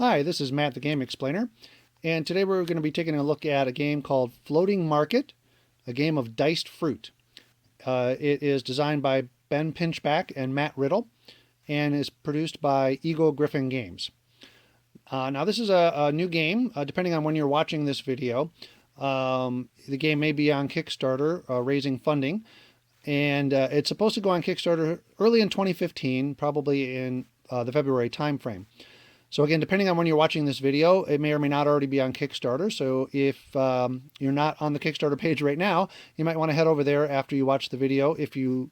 Hi, this is Matt the Game Explainer, and today we're going to be taking a look at a game called Floating Market, a game of diced fruit. It is designed by Ben Pinchback and Matt Riddle, and is produced by Eagle Griffin Games. Now this is a new game, depending on when you're watching this video. The game may be on Kickstarter, raising funding, and it's supposed to go on Kickstarter early in 2015, probably in the February timeframe. So again, depending on when you're watching this video, it may or may not already be on Kickstarter. So if you're not on the Kickstarter page right now, you might want to head over there after you watch the video if you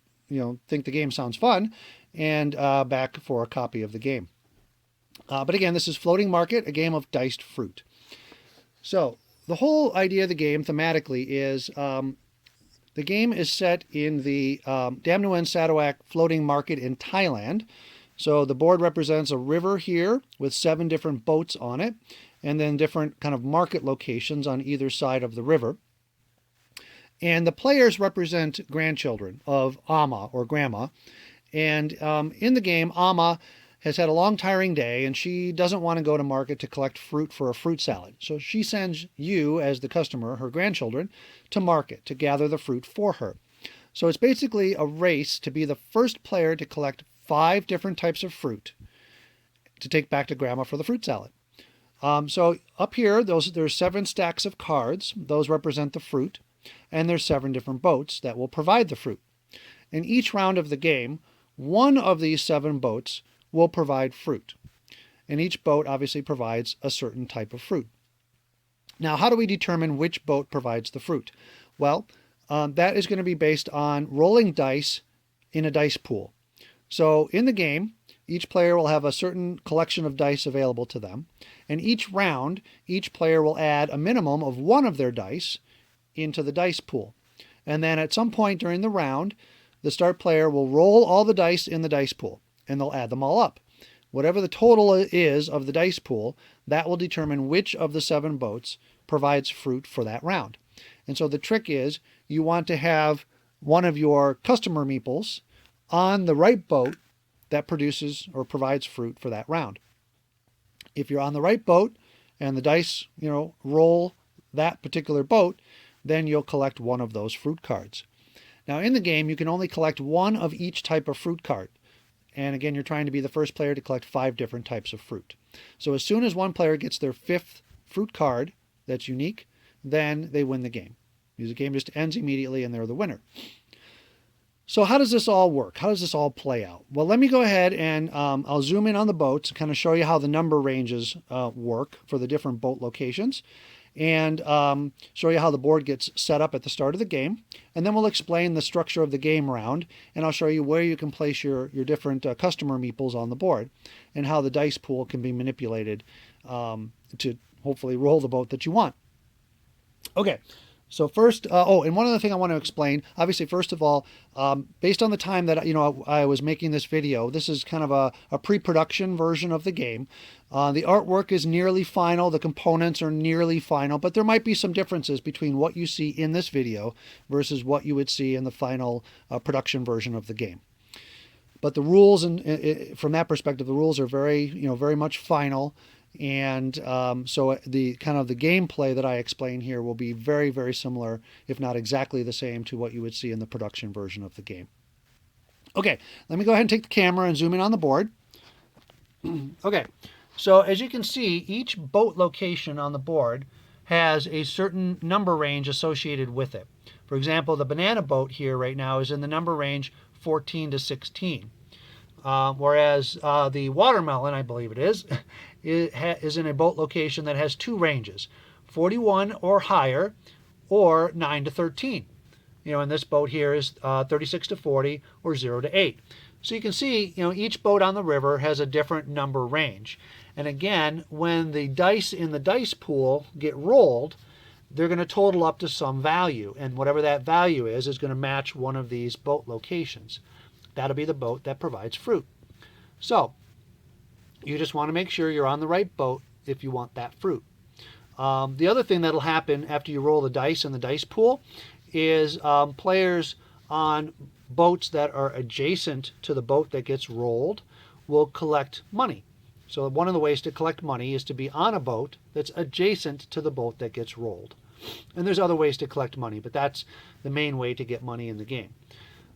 think the game sounds fun, and back for a copy of the game. But again, this is Floating Market, a game of diced fruit. So the whole idea of the game thematically is the game is set in the Dam Nguyen Sarawak Floating Market in Thailand. So the board represents a river here with 7 different boats on it, and then different kind of market locations on either side of the river. And the players represent grandchildren of Amma or Grandma. And in the game, Amma has had a long, tiring day, and she doesn't want to go to market to collect fruit for a fruit salad. So she sends you, as the customer, her grandchildren, to market to gather the fruit for her. So it's basically a race to be the first player to collect 5 different types of fruit to take back to Grandma for the fruit salad. So up here, there's 7 stacks of cards. Those represent the fruit. And there's 7 different boats that will provide the fruit. In each round of the game, one of these 7 boats will provide fruit. And each boat obviously provides a certain type of fruit. Now, how do we determine which boat provides the fruit? Well, that is going to be based on rolling dice in a dice pool. So in the game, each player will have a certain collection of dice available to them. And each round, each player will add a minimum of 1 of their dice into the dice pool. And then at some point during the round, the start player will roll all the dice in the dice pool, and they'll add them all up. Whatever the total is of the dice pool, that will determine which of the 7 boats provides fruit for that round. And so the trick is you want to have one of your customer meeples on the right boat that produces or provides fruit for that round. If you're on the right boat and the dice, roll that particular boat, then you'll collect 1 of those fruit cards. Now in the game, you can only collect 1 of each type of fruit card. And again, you're trying to be the first player to collect 5 different types of fruit. So as soon as one player gets their 5th fruit card that's unique, then they win the game. Because the game just ends immediately and they're the winner. So how does this all work? How does this all play out? Well, let me go ahead and I'll zoom in on the boats and kind of show you how the number ranges work for the different boat locations, and show you how the board gets set up at the start of the game. And then we'll explain the structure of the game round, and I'll show you where you can place your different customer meeples on the board, and how the dice pool can be manipulated to hopefully roll the boat that you want. Okay. So first, and one other thing I want to explain, obviously, first of all, based on the time that, I was making this video, this is kind of a pre-production version of the game. The artwork is nearly final. The components are nearly final, but there might be some differences between what you see in this video versus what you would see in the final production version of the game. But the rules, and from that perspective, the rules are very, very much final. And so the kind of the gameplay that I explain here will be very, very similar, if not exactly the same, to what you would see in the production version of the game. Okay, let me go ahead and take the camera and zoom in on the board. Okay, so as you can see, each boat location on the board has a certain number range associated with it. For example, the banana boat here right now is in the number range 14 to 16. Whereas the watermelon, I believe it is in a boat location that has 2 ranges, 41 or higher, or 9 to 13. And this boat here is 36 to 40, or 0 to 8. So you can see, each boat on the river has a different number range. And again, when the dice in the dice pool get rolled, they're going to total up to some value. And whatever that value is going to match one of these boat locations. That'll be the boat that provides fruit. So you just want to make sure you're on the right boat if you want that fruit. The other thing that'll happen after you roll the dice in the dice pool is players on boats that are adjacent to the boat that gets rolled will collect money. So one of the ways to collect money is to be on a boat that's adjacent to the boat that gets rolled. And there's other ways to collect money, but that's the main way to get money in the game.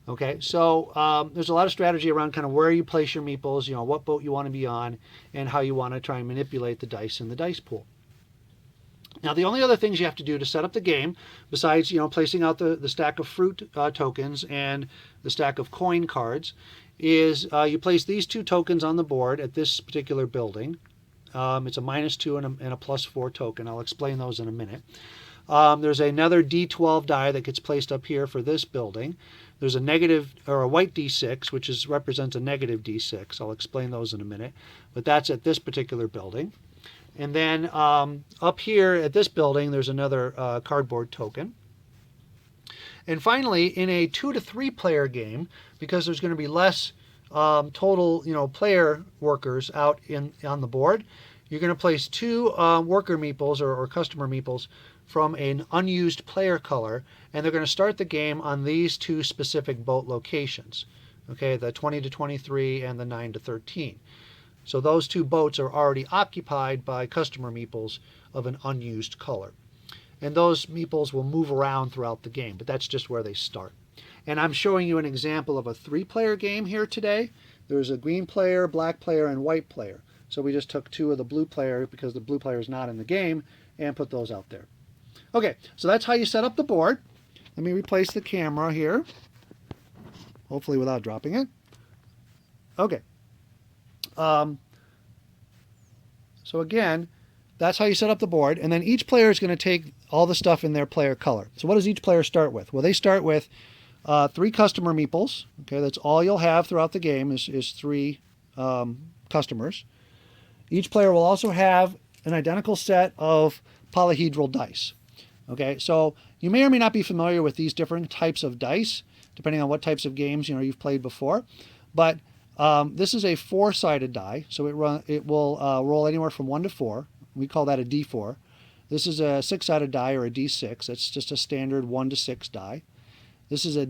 Okay, so there's a lot of strategy around kind of where you place your meeples, what boat you want to be on, and how you want to try and manipulate the dice in the dice pool. Now, the only other things you have to do to set up the game, besides placing out the stack of fruit tokens and the stack of coin cards, is you place these 2 tokens on the board at this particular building. It's a -2 and a +4 token. I'll explain those in a minute. There's another D12 die that gets placed up here for this building. There's a negative or a white D6, which represents a negative D6. I'll explain those in a minute, but that's at this particular building. And then up here at this building, there's another cardboard token. And finally, in a 2 to 3 player game, because there's going to be less total player workers out on the board, you're going to place 2 worker meeples or customer meeples from an unused player color, and they're going to start the game on these 2 specific boat locations. Okay, the 20 to 23 and the 9 to 13. So those 2 boats are already occupied by customer meeples of an unused color. And those meeples will move around throughout the game, but that's just where they start. And I'm showing you an example of a 3-player game here today. There's a green player, black player, and white player. So we just took 2 of the blue player because the blue player is not in the game and put those out there. Okay, so that's how you set up the board. Let me replace the camera here, hopefully without dropping it. Okay. So again, that's how you set up the board. And then each player is going to take all the stuff in their player color. So what does each player start with? Well, they start with 3 customer meeples. Okay, that's all you'll have throughout the game is 3 customers. Each player will also have an identical set of polyhedral dice. Okay, so you may or may not be familiar with these different types of dice, depending on what types of games you've played before. But this is a 4-sided die, so it will roll anywhere from 1 to 4. We call that a D4. This is a 6-sided die or a D6. It's just a standard 1 to 6 die. This is a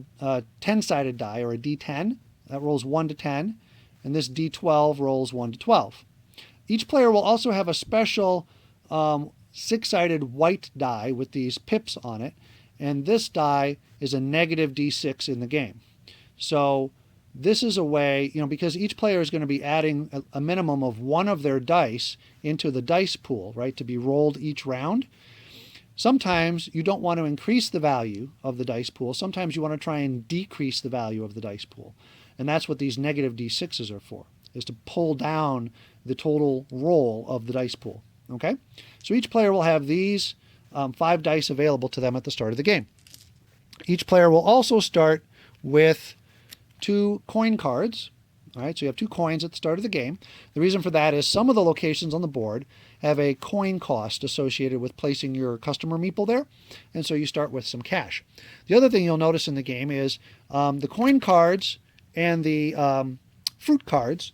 10-sided die or a D10. That rolls 1 to 10. And this D12 rolls 1 to 12. Each player will also have a special 6-sided white die with these pips on it. And this die is a negative D6 in the game. So this is a way, because each player is going to be adding a minimum of 1 of their dice into the dice pool, right, to be rolled each round. Sometimes you don't want to increase the value of the dice pool. Sometimes you want to try and decrease the value of the dice pool. And that's what these negative D6s are for, is to pull down the total roll of the dice pool. Okay? So each player will have these 5 dice available to them at the start of the game. Each player will also start with 2 coin cards. All right, so you have 2 coins at the start of the game. The reason for that is some of the locations on the board have a coin cost associated with placing your customer meeple there, and so you start with some cash. The other thing you'll notice in the game is the coin cards and the fruit cards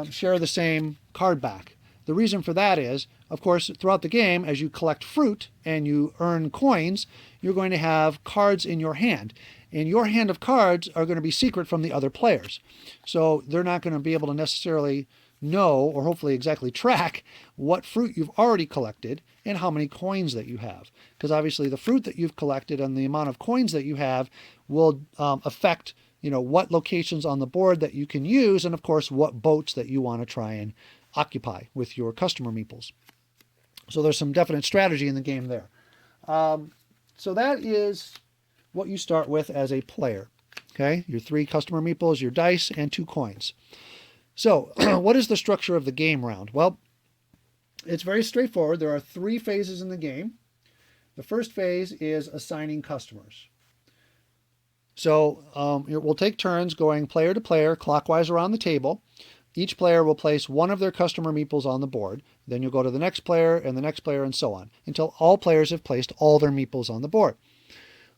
share the same card back. The reason for that is, of course, throughout the game, as you collect fruit and you earn coins, you're going to have cards in your hand. And your hand of cards are going to be secret from the other players. So they're not going to be able to necessarily know, or hopefully exactly track, what fruit you've already collected and how many coins that you have. Because obviously the fruit that you've collected and the amount of coins that you have will affect what locations on the board that you can use, and of course what boats that you want to try and occupy with your customer meeples. So there's some definite strategy in the game there. So that is what you start with as a player. Okay, your 3 customer meeples, your dice, and 2 coins. So what is the structure of the game round? Well, it's very straightforward. There are 3 phases in the game. The first phase is assigning customers. So we'll take turns going player to player clockwise around the table. Each player will place 1 of their customer meeples on the board. Then you'll go to the next player and so on until all players have placed all their meeples on the board.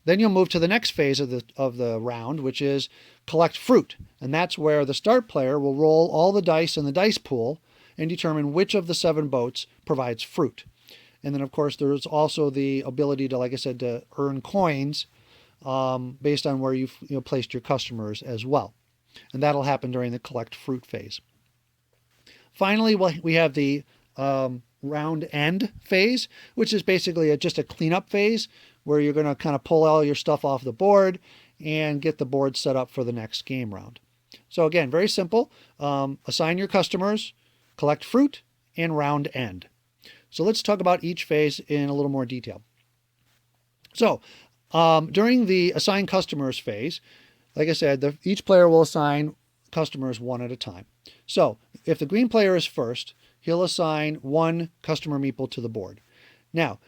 Then you'll move to the next phase of the round, which is collect fruit. And that's where the start player will roll all the dice in the dice pool and determine which of the 7 boats provides fruit. And then, of course, there's also the ability to, like I said, to earn coins based on where you've placed your customers as well. And that'll happen during the collect fruit phase. Finally, we have the round end phase, which is basically just a cleanup phase where you're going to kind of pull all your stuff off the board and get the board set up for the next game round. So again, very simple. Assign your customers, collect fruit, and round end. So let's talk about each phase in a little more detail. So during the assign customers phase, like I said, each player will assign customers one at a time. So if the green player is first, he'll assign one customer meeple to the board. Now,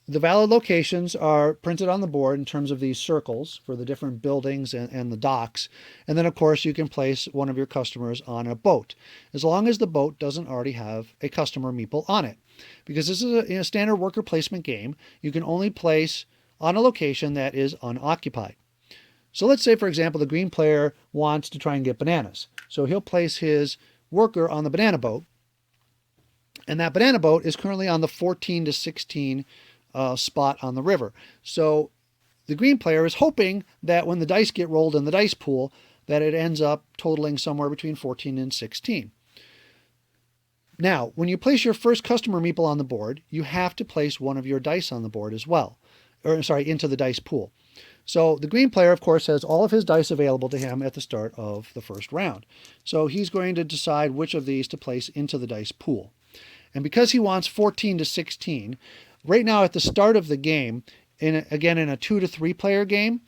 the valid locations are printed on the board in terms of these circles for the different buildings and the docks. And then, of course, you can place one of your customers on a boat, as long as the boat doesn't already have a customer meeple on it. Because this is a standard worker placement game, you can only place on a location that is unoccupied. So let's say, for example, the green player wants to try and get bananas. So he'll place his worker on the banana boat. And that banana boat is currently on the 14 to 16 spot on the river. So the green player is hoping that when the dice get rolled in the dice pool, that it ends up totaling somewhere between 14 and 16. Now, when you place your first customer meeple on the board, you have to place one of your dice on the board as well. Into the dice pool. So the green player, of course, has all of his dice available to him at the start of the first round. So he's going to decide which of these to place into the dice pool. And because he wants 14 to 16, right now at the start of the game, in a 2 to 3 player game,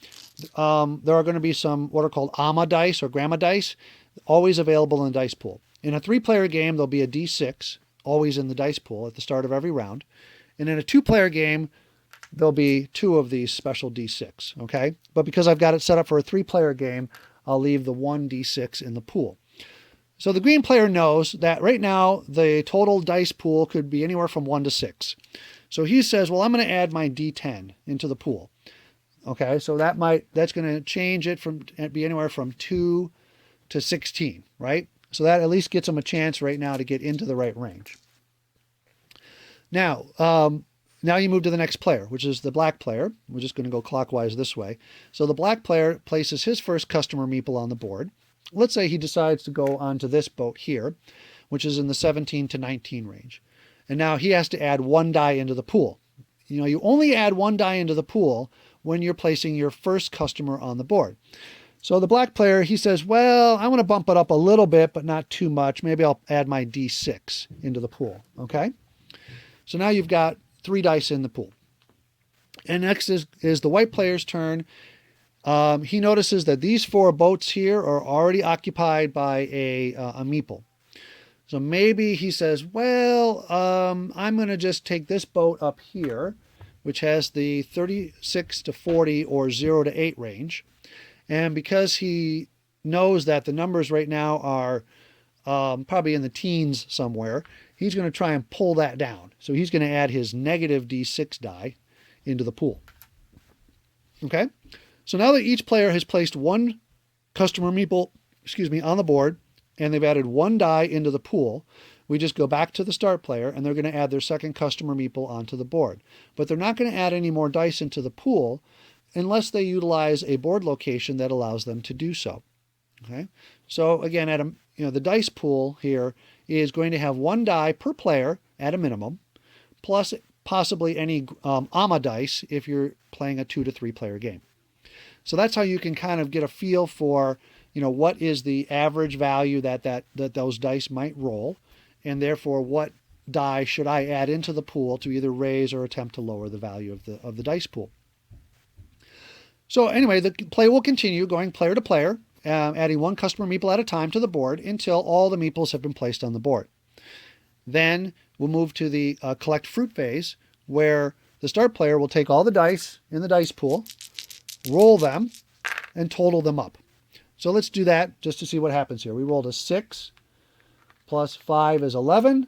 there are going to be some what are called AMA dice or grandma dice, always available in the dice pool. In a 3-player game, there'll be a D6, always in the dice pool at the start of every round. And in a 2-player game, there'll be 2 of these special D6, okay? But because I've got it set up for a 3-player game, I'll leave the 1 D6 in the pool. So the green player knows that right now the total dice pool could be anywhere from 1 to 6. So he says, well, I'm going to add my D10 into the pool. Okay, so that's going to change it from be anywhere from 2 to 16, right? So that at least gets him a chance right now to get into the right range. Now you move to the next player, which is the black player. We're just going to go clockwise this way. So the black player places his first customer meeple on the board. Let's say he decides to go onto this boat here, which is in the 17 to 19 range. And now he has to add 1 die into the pool. You know, you only add 1 die into the pool when you're placing your first customer on the board. So the black player, he says, well, I want to bump it up a little bit, but not too much. Maybe I'll add my D6 into the pool, okay? So now you've got 3 dice in the pool. And next is the white player's turn. He notices that these 4 boats here are already occupied by a meeple. So maybe he says, well, I'm going to just take this boat up here, which has the 36 to 40 or 0 to 8 range. And because he knows that the numbers right now are probably in the teens somewhere, he's going to try and pull that down. So he's going to add his negative D6 die into the pool. Okay? So now that each player has placed 1 customer meeple, on the board, and they've added 1 die into the pool, we just go back to the start player, and they're going to add their second customer meeple onto the board. But they're not going to add any more dice into the pool unless they utilize a board location that allows them to do so. Okay? So again, the dice pool here is going to have 1 die per player at a minimum, plus possibly any AMA dice if you're playing a 2 to 3 player game. So that's how you can kind of get a feel for, what is the average value that those dice might roll, and therefore what die should I add into the pool to either raise or attempt to lower the value of the dice pool. So anyway, the play will continue going player to player, adding 1 customer meeple at a time to the board until all the meeples have been placed on the board. Then we'll move to the collect fruit phase, where the start player will take all the dice in the dice pool, roll them, and total them up. So let's do that just to see what happens here. We rolled a 6, plus 5 is 11,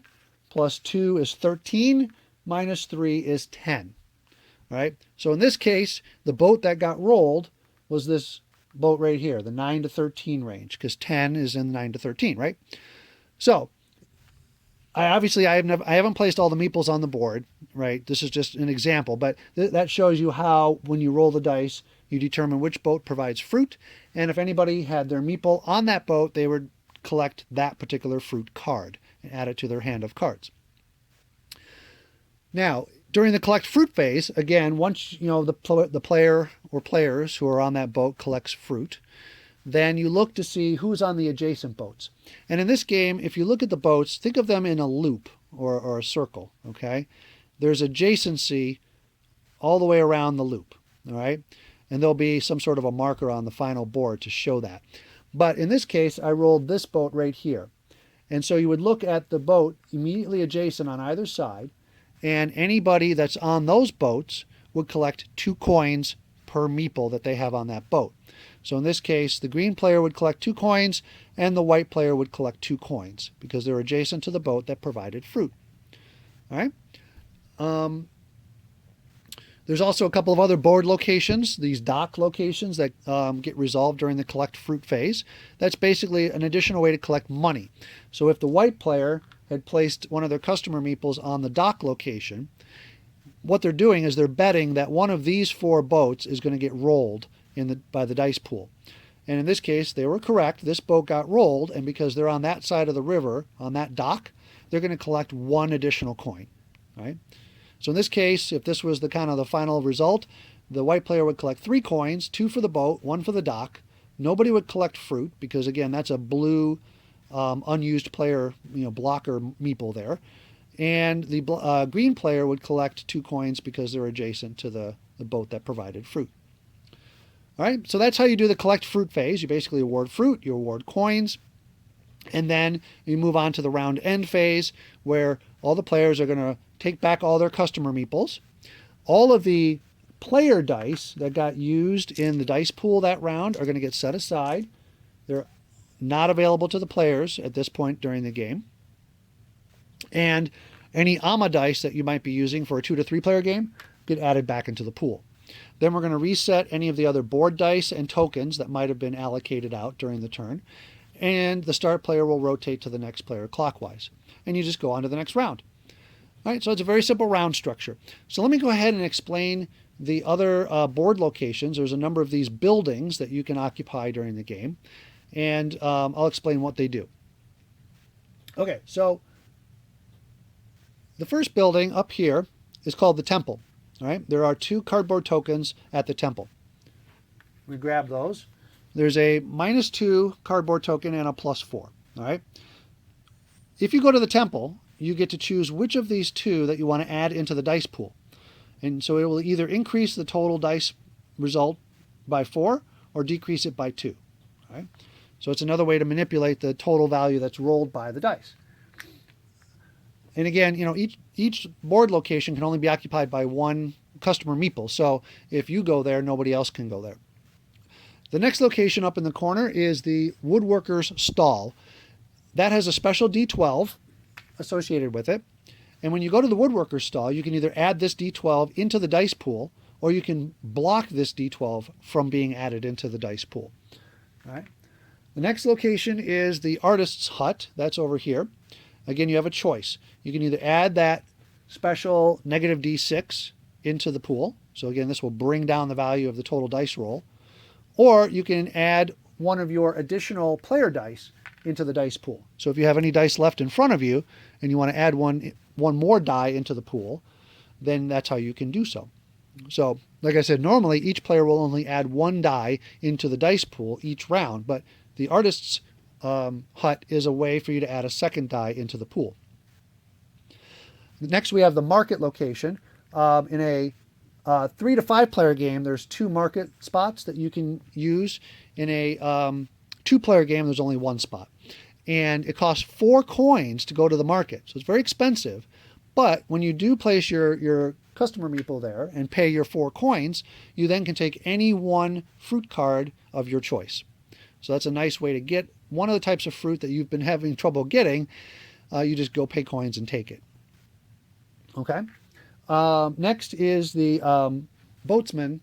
plus 2 is 13, minus 3 is 10. All right? So in this case, the boat that got rolled was this boat right here, the 9 to 13 range, because 10 is in 9 to 13, right? So I haven't placed all the meeples on the board, right? This is just an example, but that shows you how when you roll the dice, you determine which boat provides fruit, and if anybody had their meeple on that boat, they would collect that particular fruit card and add it to their hand of cards. Now, during the collect fruit phase, again, once the player or players who are on that boat collects fruit, then you look to see who's on the adjacent boats. And in this game, if you look at the boats, think of them in a loop or a circle, okay? There's adjacency all the way around the loop, all right? And there'll be some sort of a marker on the final board to show that. But in this case, I rolled this boat right here. And so you would look at the boat immediately adjacent on either side, and anybody that's on those boats would collect 2 coins per meeple that they have on that boat. So in this case, the green player would collect 2 coins, and the white player would collect 2 coins because they're adjacent to the boat that provided fruit. All right? There's also a couple of other board locations, these dock locations that get resolved during the collect fruit phase. That's basically an additional way to collect money. So if the white player had placed one of their customer meeples on the dock location, what they're doing is they're betting that one of these 4 boats is going to get rolled by the dice pool. And in this case, they were correct. This boat got rolled, and because they're on that side of the river, on that dock, they're going to collect 1 additional coin. Right? So in this case, if this was the final result, the white player would collect 3 coins, 2 for the boat, 1 for the dock. Nobody would collect fruit because, again, that's a blue unused player, blocker meeple there. And the green player would collect 2 coins because they're adjacent to the boat that provided fruit. All right, so that's how you do the collect fruit phase. You basically award fruit, you award coins, and then you move on to the round end phase where all the players are going to take back all their customer meeples. All of the player dice that got used in the dice pool that round are going to get set aside. They're not available to the players at this point during the game. And any AMA dice that you might be using for a 2 to 3 player game get added back into the pool. Then we're going to reset any of the other board dice and tokens that might have been allocated out during the turn. And the start player will rotate to the next player clockwise. And you just go on to the next round. All right, so it's a very simple round structure. So let me go ahead and explain the other board locations. There's a number of these buildings that you can occupy during the game. And I'll explain what they do. Okay, so the first building up here is called the temple. All right, there are 2 cardboard tokens at the temple. We grab those. There's a -2 cardboard token and a +4. All right. If you go to the temple, you get to choose which of these 2 that you want to add into the dice pool. And so it will either increase the total dice result by 4 or decrease it by 2. All right. So it's another way to manipulate the total value that's rolled by the dice. And again, each board location can only be occupied by 1 customer meeple. So if you go there, nobody else can go there. The next location up in the corner is the Woodworkers Stall. That has a special D12 associated with it. And when you go to the Woodworkers Stall, you can either add this D12 into the dice pool, or you can block this D12 from being added into the dice pool. All right. The next location is the Artist's Hut. That's over here. Again, you have a choice. You can either add that special -D6 into the pool. So again, this will bring down the value of the total dice roll. Or you can add one of your additional player dice into the dice pool. So if you have any dice left in front of you and you want to add one more die into the pool, then that's how you can do so. So, like I said, normally each player will only add 1 die into the dice pool each round, but the Artist's Hut is a way for you to add a second die into the pool. Next, we have the market location. In a 3 to 5 player game, there's 2 market spots that you can use. In a 2 player game, there's only 1 spot. And it costs 4 coins to go to the market. So it's very expensive. But when you do place your customer meeple there and pay your 4 coins, you then can take any 1 fruit card of your choice. So that's a nice way to get one of the types of fruit that you've been having trouble getting. You just go pay coins and take it. Okay. Next is the boatsman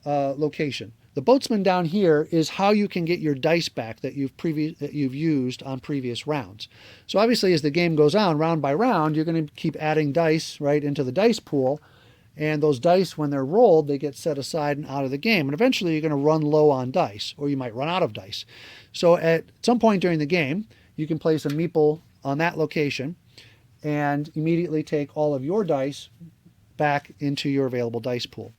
location. The boatsman down here is how you can get your dice back that you've used on previous rounds. So obviously, as the game goes on, round by round, you're going to keep adding dice right into the dice pool, And those dice, when they're rolled, they get set aside and out of the game. And eventually you're going to run low on dice, or you might run out of dice. So at some point during the game, you can place a meeple on that location and immediately take all of your dice back into your available dice pool.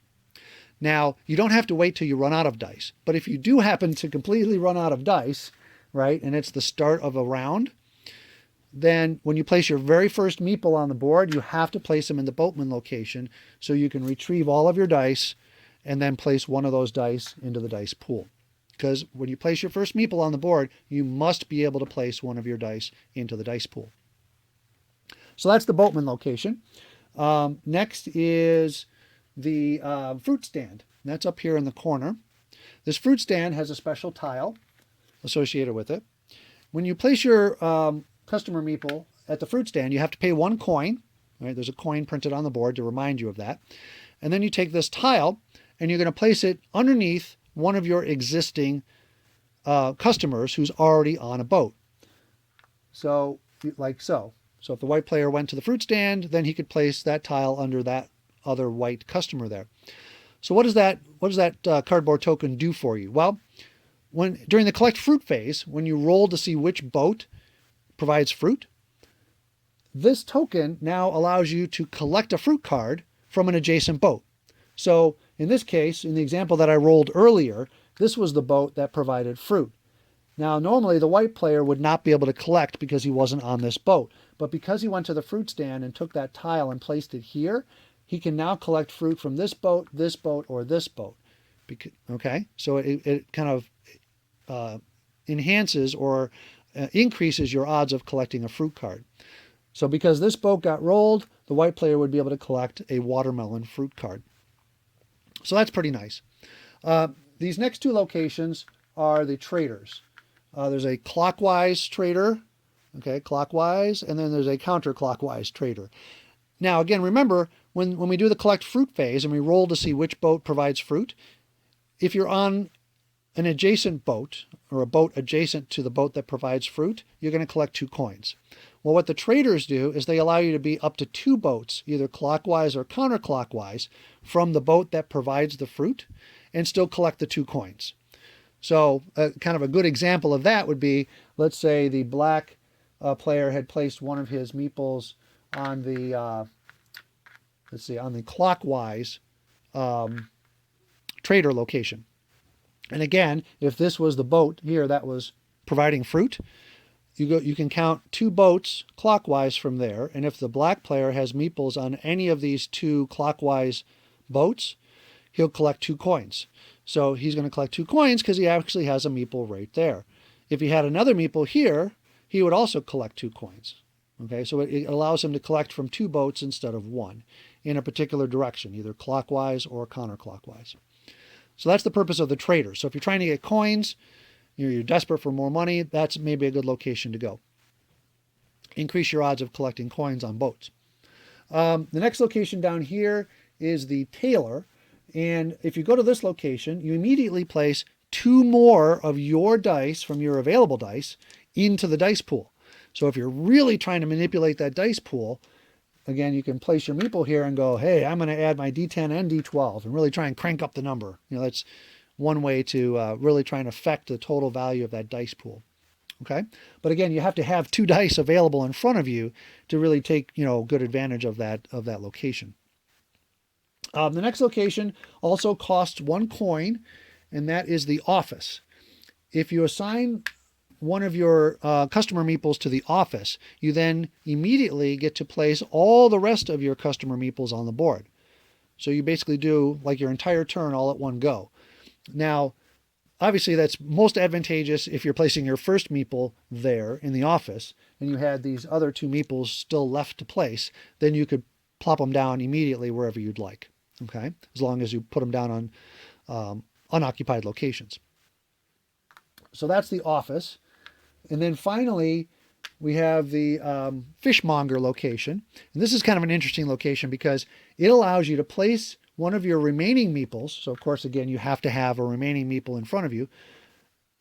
Now, you don't have to wait till you run out of dice. But if you do happen to completely run out of dice, right, and it's the start of a round, then when you place your very first meeple on the board, you have to place them in the boatman location so you can retrieve all of your dice and then place one of those dice into the dice pool. Because when you place your first meeple on the board, you must be able to place one of your dice into the dice pool. So that's the boatman location. Next is the fruit stand. That's up here in the corner. This fruit stand has a special tile associated with it. When you place your customer meeple at the fruit stand, you have to pay 1 coin. Right? There's a coin printed on the board to remind you of that. And then you take this tile and you're going to place it underneath one of your existing customers who's already on a boat. So, like so. So if the white player went to the fruit stand, then he could place that tile under that other white customer there. So what does that cardboard token do for you? Well, during the collect fruit phase, when you roll to see which boat provides fruit, this token now allows you to collect a fruit card from an adjacent boat. So in this case, in the example that I rolled earlier, this was the boat that provided fruit. Now normally the white player would not be able to collect because he wasn't on this boat, but because he went to the fruit stand and took that tile and placed it here, he can now collect fruit from this boat, or this boat. Okay, so it kind of enhances or increases your odds of collecting a fruit card. So because this boat got rolled, the white player would be able to collect a watermelon fruit card. So that's pretty nice. These next 2 locations are the traders. There's a clockwise trader, okay, clockwise, and then there's a counterclockwise trader. Now again, remember, when we do the collect fruit phase and we roll to see which boat provides fruit, if you're on an adjacent boat, or a boat adjacent to the boat that provides fruit, you're going to collect 2 coins. Well, what the traders do is they allow you to be up to 2 boats, either clockwise or counterclockwise, from the boat that provides the fruit, and still collect the 2 coins. So kind of a good example of that would be, let's say the black player had placed one of his meeples on the, on the clockwise trader location. And again, if this was the boat here that was providing fruit, you can count 2 boats clockwise from there. And if the black player has meeples on any of these 2 clockwise boats, he'll collect 2 coins. So he's going to collect 2 coins because he actually has a meeple right there. If he had another meeple here, he would also collect 2 coins. Okay, so it allows him to collect from 2 boats instead of 1 in a particular direction, either clockwise or counterclockwise. So that's the purpose of the trader. So if you're trying to get coins, you're desperate for more money, that's maybe a good location to go. Increase your odds of collecting coins on boats. The next location down here is the tailor. And if you go to this location, you immediately place 2 more of your dice from your available dice into the dice pool. So if you're really trying to manipulate that dice pool, again, you can place your meeple here and go, hey, I'm going to add my D10 and D12 and really try and crank up the number. That's one way to really try and affect the total value of that dice pool. Okay, but again, you have to have 2 dice available in front of you to really take good advantage of that location. The next location also costs 1 coin, and that is the office. If you assign one of your customer meeples to the office, you then immediately get to place all the rest of your customer meeples on the board. So you basically do like your entire turn all at one go. Now, obviously that's most advantageous if you're placing your first meeple there in the office and you had these other 2 meeples still left to place, then you could plop them down immediately wherever you'd like. Okay, as long as you put them down on unoccupied locations. So that's the office. And then finally, we have the fishmonger location. And this is kind of an interesting location because it allows you to place one of your remaining meeples. So of course, again, you have to have a remaining meeple in front of you.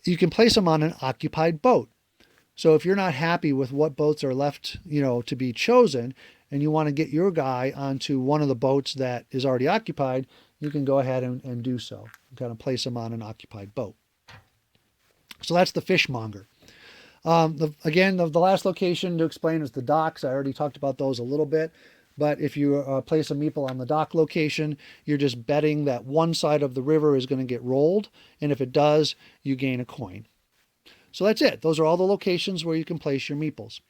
You can place them on an occupied boat. So if you're not happy with what boats are left, to be chosen, and you want to get your guy onto one of the boats that is already occupied, you can go ahead and do so. Kind of place him on an occupied boat. So that's the fishmonger. Again, the last location to explain is the docks. I already talked about those a little bit. But if you place a meeple on the dock location, you're just betting that one side of the river is going to get rolled. And if it does, you gain a coin. So that's it. Those are all the locations where you can place your meeples.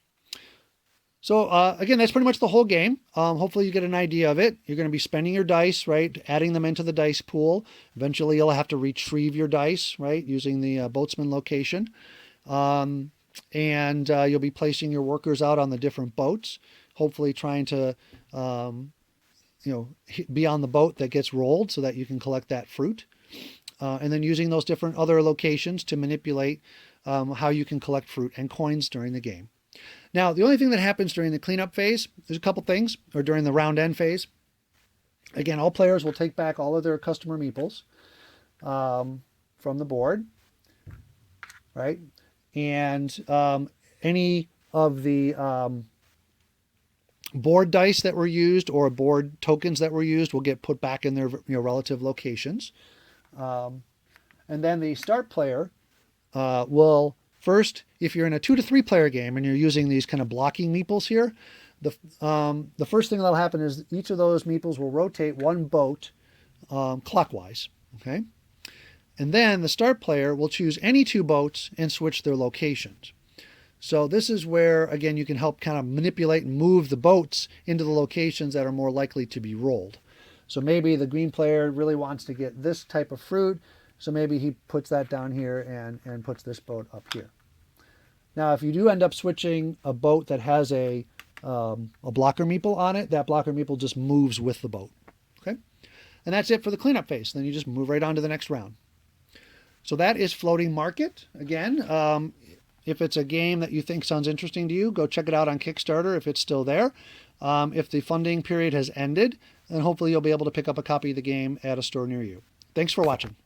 So again, that's pretty much the whole game. Hopefully you get an idea of it. You're going to be spending your dice, right? Adding them into the dice pool. Eventually you'll have to retrieve your dice, right? Using the boatsman location. And you'll be placing your workers out on the different boats. Hopefully trying to, be on the boat that gets rolled so that you can collect that fruit. And then using those different other locations to manipulate how you can collect fruit and coins during the game. Now, the only thing that happens during the cleanup phase, there's a couple things, or during the round end phase. Again, all players will take back all of their customer meeples from the board, right? And any of the board dice that were used or board tokens that were used will get put back in their relative locations. And then the start player will first, if you're in a 2 to 3 player game and you're using these kind of blocking meeples here, the first thing that'll happen is each of those meeples will rotate one boat clockwise. Okay, and then the start player will choose any 2 boats and switch their locations. So this is where, again, you can help kind of manipulate and move the boats into the locations that are more likely to be rolled. So maybe the green player really wants to get this type of fruit, so maybe he puts that down here and puts this boat up here. Now, if you do end up switching a boat that has a blocker meeple on it, that blocker meeple just moves with the boat. Okay, and that's it for the cleanup phase. Then you just move right on to the next round. So that is Floating Market. Again, if it's a game that you think sounds interesting to you, go check it out on Kickstarter if it's still there. If the funding period has ended, then hopefully you'll be able to pick up a copy of the game at a store near you. Thanks for watching.